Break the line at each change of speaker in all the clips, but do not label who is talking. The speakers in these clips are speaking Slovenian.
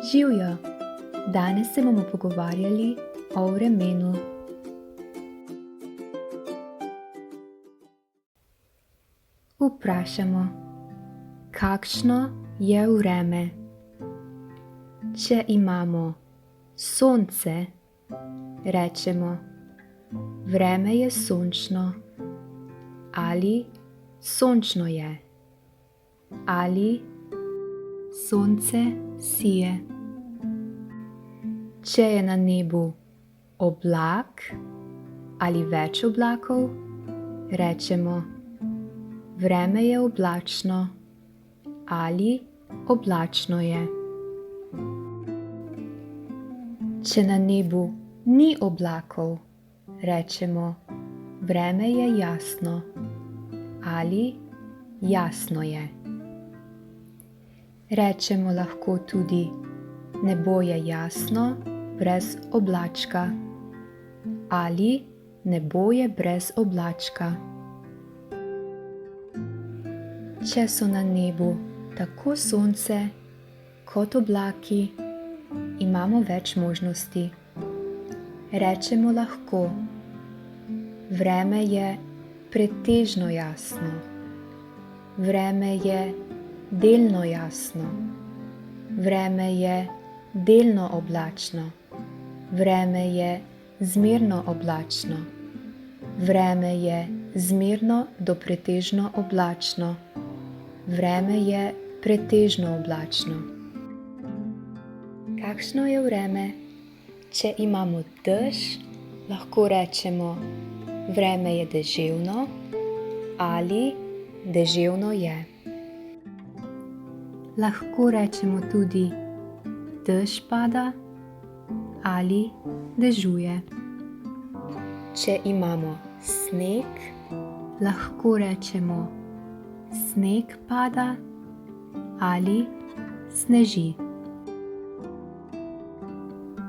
Živjo! Danes se bomo pogovarjali o vremenu. Vprašamo, kakšno je vreme? Če imamo sonce, rečemo, vreme je sončno ali sončno je ali sonce sije. Če je na nebu oblak ali več oblakov, rečemo, vreme je oblačno ali oblačno je. Če na nebu ni oblakov, rečemo, vreme je jasno ali jasno je. Rečemo lahko tudi, nebo je jasno brez oblačka ali nebo je brez oblačka. Če so na nebu tako sonce kot oblaki, imamo več možnosti. Rečemo lahko, vreme je pretežno jasno, vreme je delno jasno, vreme je delno oblačno, vreme je zmerno oblačno, vreme je zmerno do pretežno oblačno, vreme je pretežno oblačno. Kakšno je vreme? Če imamo dež, lahko rečemo, vreme je deževno ali deževno je. Lahko rečemo tudi, dež pada ali dežuje. Če imamo sneg, lahko rečemo, sneg pada ali sneži.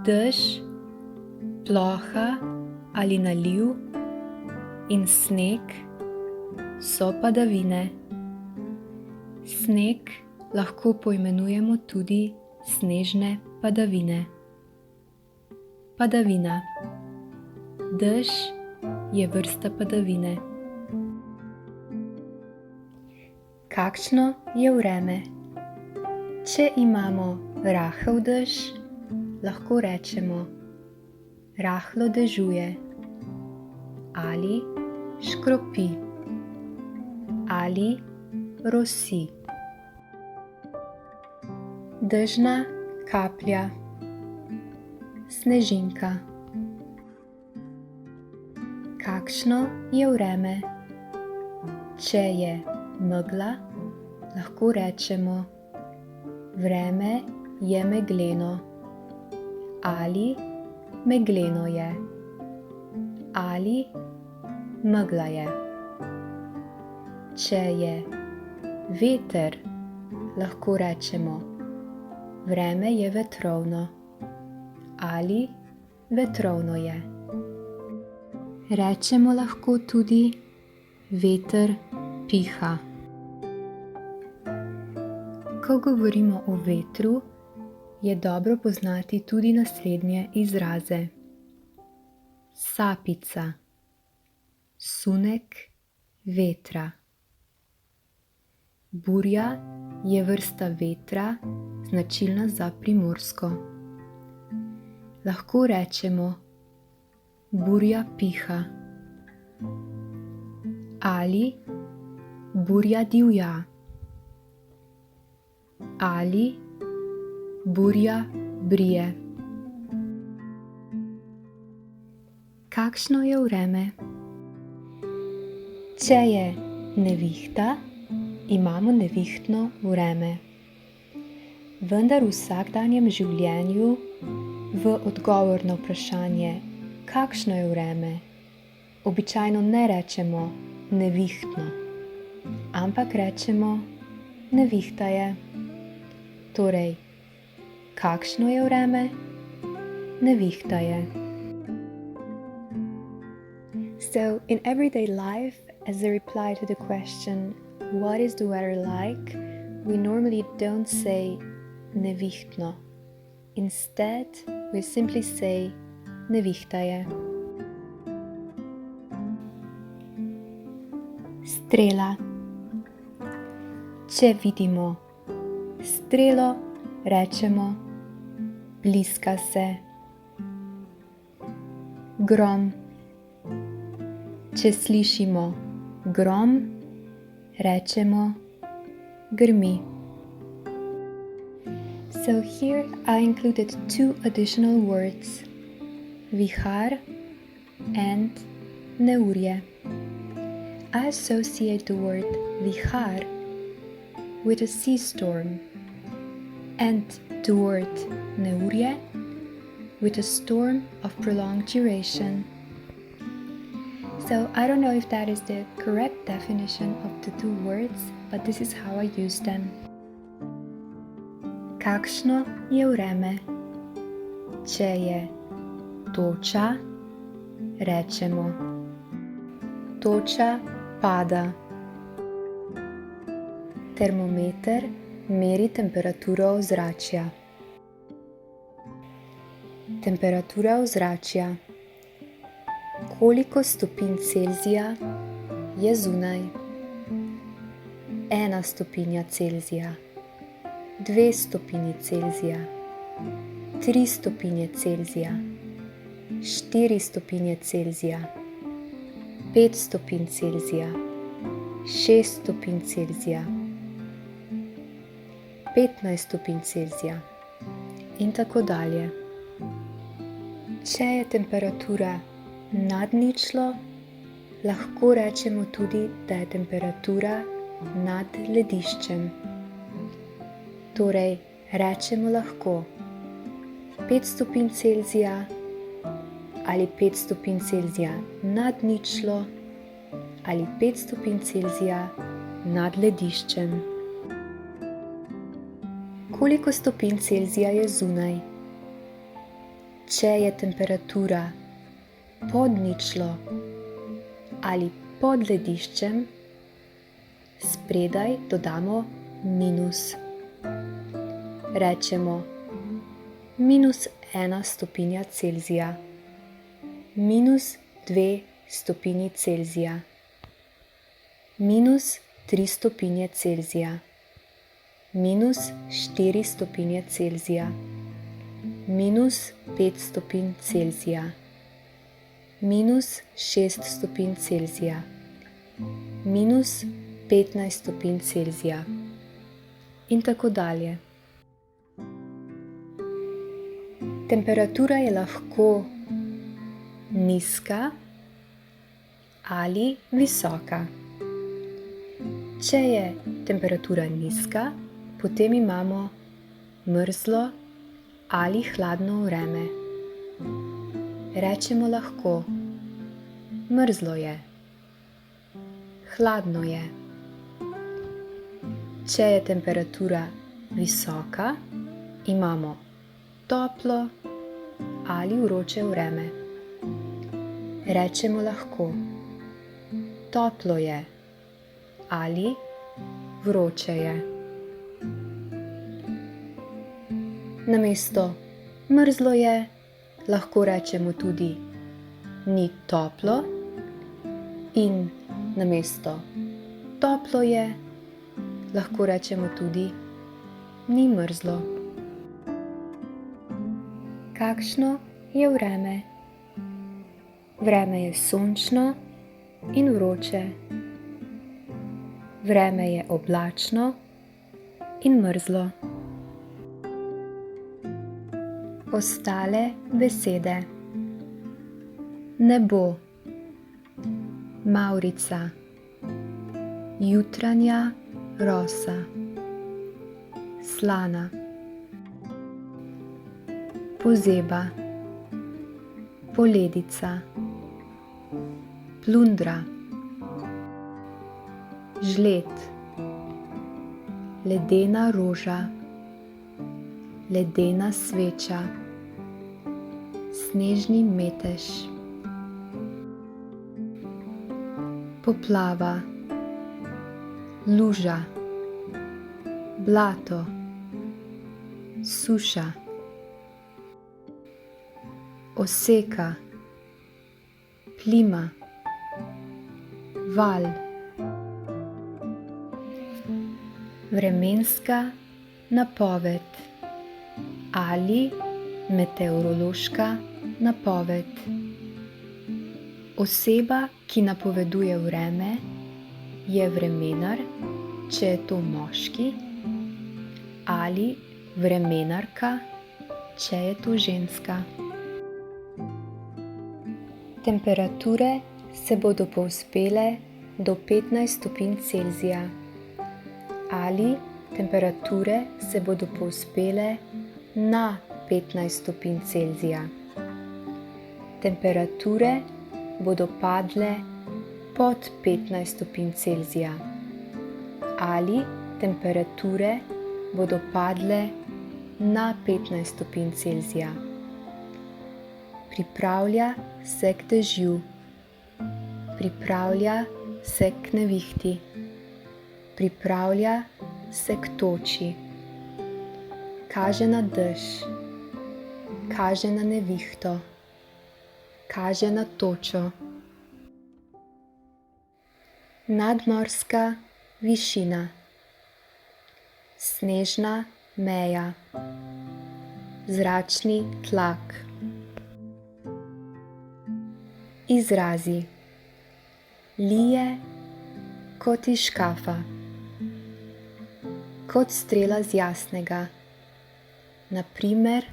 Dež, ploha ali naliv in sneg so padavine. Sneg lahko poimenujemo tudi snežne padavine. Padavina. Dež je vrsta padavine. Kakšno je vreme? Če imamo rahel dež, lahko rečemo, rahlo dežuje ali škropi ali rosi. Dežna kaplja, snežinka. Kakšno je vreme? Če je megla, lahko rečemo, vreme je megleno ali megleno je ali megla je. Če je veter, lahko rečemo, vreme je vetrovno ali vetrovno je. Rečemo lahko tudi, veter piha. Ko govorimo o vetru, je dobro poznati tudi naslednje izraze. Sapica, sunek vetra. Burja je vrsta vetra, značilna za Primorsko. Lahko rečemo, burja piha ali burja divja ali burja brije. Kakšno je vreme? Če je nevihta, imamo nevihtno vreme. Vendar v vsakdanjem življenju v odgovor na vprašanje, kakšno je vreme, običajno ne rečemo nevihtno, ampak rečemo nevihta je. Torej, kakšno je vreme? Nevihta je. So, in everyday life, as a reply to the question, what is the weather like? We normally don't say nevihtno, Instead, we simply say nevihta je. Strela. Če vidimo strelo, rečemo bliska se. Grom. Če slišimo grom, rečemo grmi. So here I included 2 additional words, vihar and neurje. I associate the word vihar with a sea storm and the word neurje with a storm of prolonged duration. So I don't know if that is the correct definition of the 2 words, but this is how I use them. Kakšno je vreme? Če je toča, rečemo toča pada. Termometer meri temperaturo ozračja. Temperatura ozračja. Koliko stopinj Celzija je zunaj? 1 stopinja Celzija, 2 stopinji Celzija, 3 stopinje Celzija, 4 stopinje Celzija, 5 stopinj Celzija, 6 stopinj Celzija, 15 stopinj Celzija in tako dalje. Če je temperatura nad ničlo, lahko rečemo tudi, da je temperatura nad lediščem. Torej, rečemo lahko 5 stopinj Celzija ali 5 stopinj Celzija nad ničlo ali 5 stopinj Celzija nad lediščem. Koliko stopinj Celzija je zunaj? Če je temperatura pod ničlo ali pod lediščem, spredaj dodamo minus. Rečemo -1 stopinja Celzija, -2 stopinji Celzija, -3 stopinje Celzija, -4 stopinje Celzija, -5 stopinj Celzija, -6 stopinj Celzija, -15 stopinj Celzija in tako dalje. Temperatura je lahko nizka ali visoka. Če je temperatura nizka, potem imamo mrzlo ali hladno vreme. Rečemo lahko mrzlo je, hladno je. Če je temperatura visoka, imamo toplo ali vroče vreme. Rečemo lahko toplo je ali vroče je. Namesto mrzlo je, lahko rečemo tudi ni toplo in namesto toplo je, lahko rečemo tudi ni mrzlo. Kakšno je vreme? Vreme je sončno in vroče. Vreme je oblačno in mrzlo. Ostale besede. Nebo, mavrica, jutranja rosa, slana, pozeba, poledica, plundra, žled, ledena roža, ledena sveča, snežni metež, poplava, luža, blato, suša, oseka, plima, val. Vremenska napoved ali meteorološka napoved. Oseba, ki napoveduje vreme, je vremenar, če je to moški, ali vremenarka, če je to ženska. Temperature se bodo povzpele do 15 stopinj Celzija. Ali temperature se bodo povzpele na 15 stopinj Celzija. Temperature bodo padle pod 15 stopinj Celzija. Ali temperature bodo padle na 15 stopinj Celzija. Pripravlja se k dežju. Pripravlja se k nevihti. Pripravlja se k toči. Kaže na dež. Kaže na nevihto. Kaže na točo. Nadmorska višina. Snežna meja. Zračni tlak. Izrazi. Lije kot iz škafa. Kot strela z jasnega. Na primer,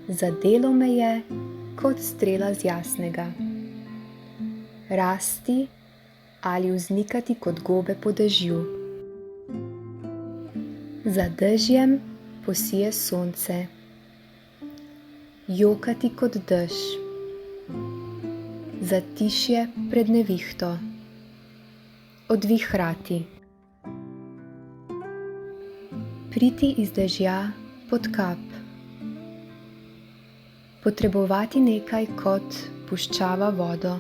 zadelo me je kot strela z jasnega. Rasti ali vznikati kot gobe po dežju. Za dežjem posije sonce. Jokati kot dež. Zatišje pred nevihto. Odvihrati. Priti iz dežja pod kap. Potrebovati nekaj kot puščava vodo.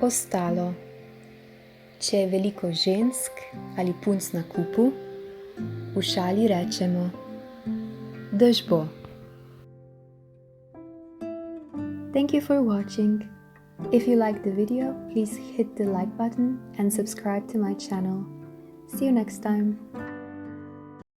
Ostalo. Če je veliko žensk ali punc na kupu, v šali rečemo: dež bo. Thank you for watching. If you liked the video, please hit the like button and subscribe to my channel. See you next time.